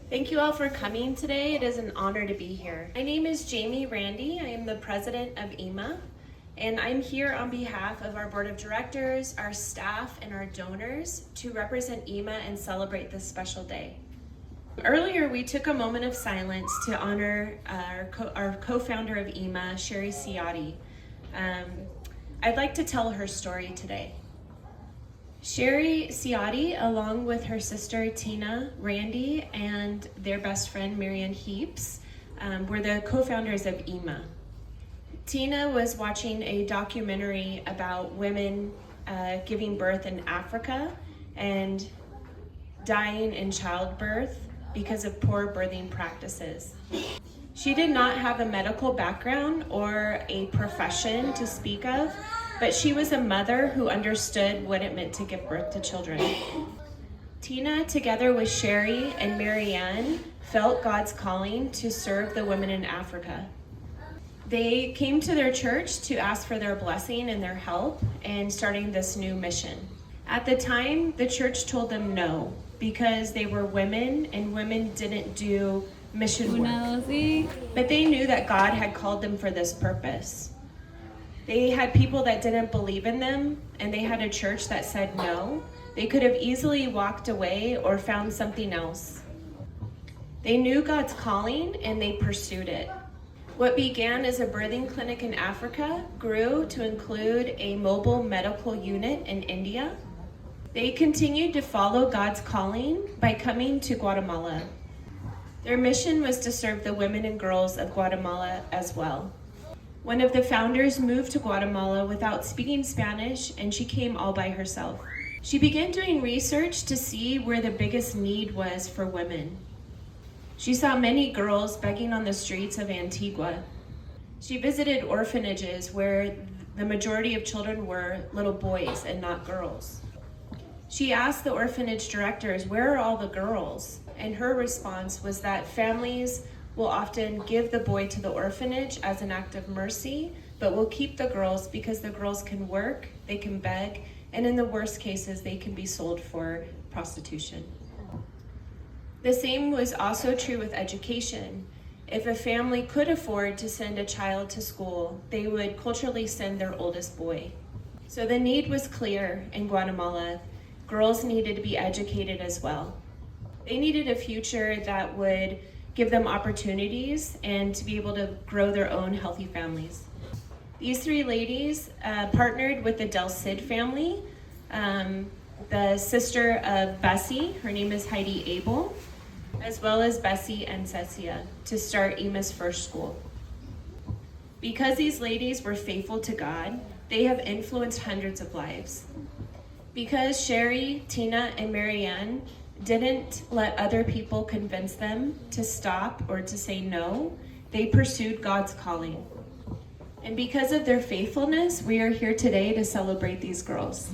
Thank you all for coming today. It is an honor to be here. My name is Jamie Randy. I am the president of EMA, and I'm here on behalf of our board of directors, our staff, and our donors to represent EMA and celebrate this special day. Earlier, we took a moment of silence to honor our co-founder of EMA, Shari. I'd like to tell her story today. Shari, along with her sister Tina, Randy, and their best friend Marianne Heaps, were the co-founders of EMA. Tina was watching a documentary about women giving birth in Africa and dying in childbirth because of poor birthing practices. She did not have a medical background or a profession to speak of, but she was a mother who understood what it meant to give birth to children. Tina, together with Shari and Marianne, felt God's calling to serve the women in Africa. They came to their church to ask for their blessing and their help in starting this new mission. At the time, the church told them no, because they were women and women didn't do mission work. But they knew that God had called them for this purpose. They had people that didn't believe in them, and they had a church that said no. They could have easily walked away or found something else. They knew God's calling and they pursued it. What began as a birthing clinic in Africa grew to include a mobile medical unit in India. They continued to follow God's calling by coming to Guatemala. Their mission was to serve the women and girls of Guatemala as well. One of the founders moved to Guatemala without speaking Spanish, and she came all by herself. She began doing research to see where the biggest need was for women. She saw many girls begging on the streets of Antigua. She visited orphanages where the majority of children were little boys and not girls. She asked the orphanage directors, "Where are all the girls?" And her response was that families will often give the boy to the orphanage as an act of mercy, but will keep the girls because the girls can work, they can beg, and in the worst cases, they can be sold for prostitution. The same was also true with education. If a family could afford to send a child to school, they would culturally send their oldest boy. So the need was clear in Guatemala. Girls needed to be educated as well. They needed a future that would give them opportunities and to be able to grow their own healthy families. These three ladies partnered with the Del Cid family, the sister of Bessie, her name is Heidi Abel, as well as Bessie and Cecia, to start EMA's first school. Because these ladies were faithful to God, they have influenced hundreds of lives. Because Shari, Tina, and Marianne didn't let other people convince them to stop or to say no, they pursued God's calling. And because of their faithfulness, we are here today to celebrate these girls.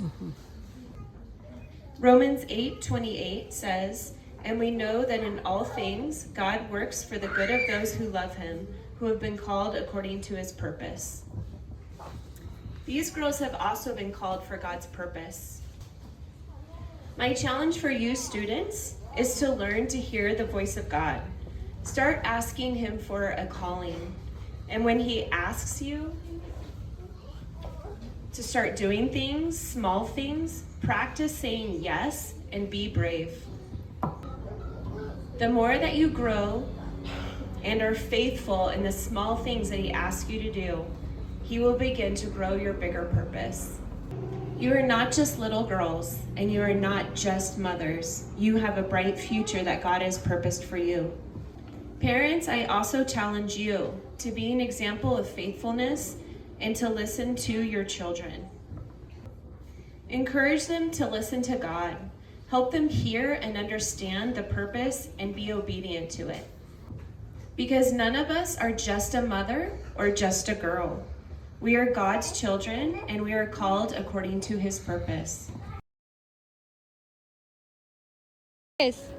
Romans 8:28 says, "And we know that in all things God works for the good of those who love him, who have been called according to his purpose." These girls have also been called for God's purpose. My challenge for you students is to learn to hear the voice of God. Start asking him for a calling. And when he asks you to start doing things, small things, practice saying yes and be brave. The more that you grow and are faithful in the small things that he asks you to do, he will begin to grow your bigger purpose. You are not just little girls, and you are not just mothers. You have a bright future that God has purposed for you. Parents, I also challenge you to be an example of faithfulness and to listen to your children. Encourage them to listen to God. Help them hear and understand the purpose and be obedient to it. Because none of us are just a mother or just a girl. We are God's children, and we are called according to his purpose. Yes.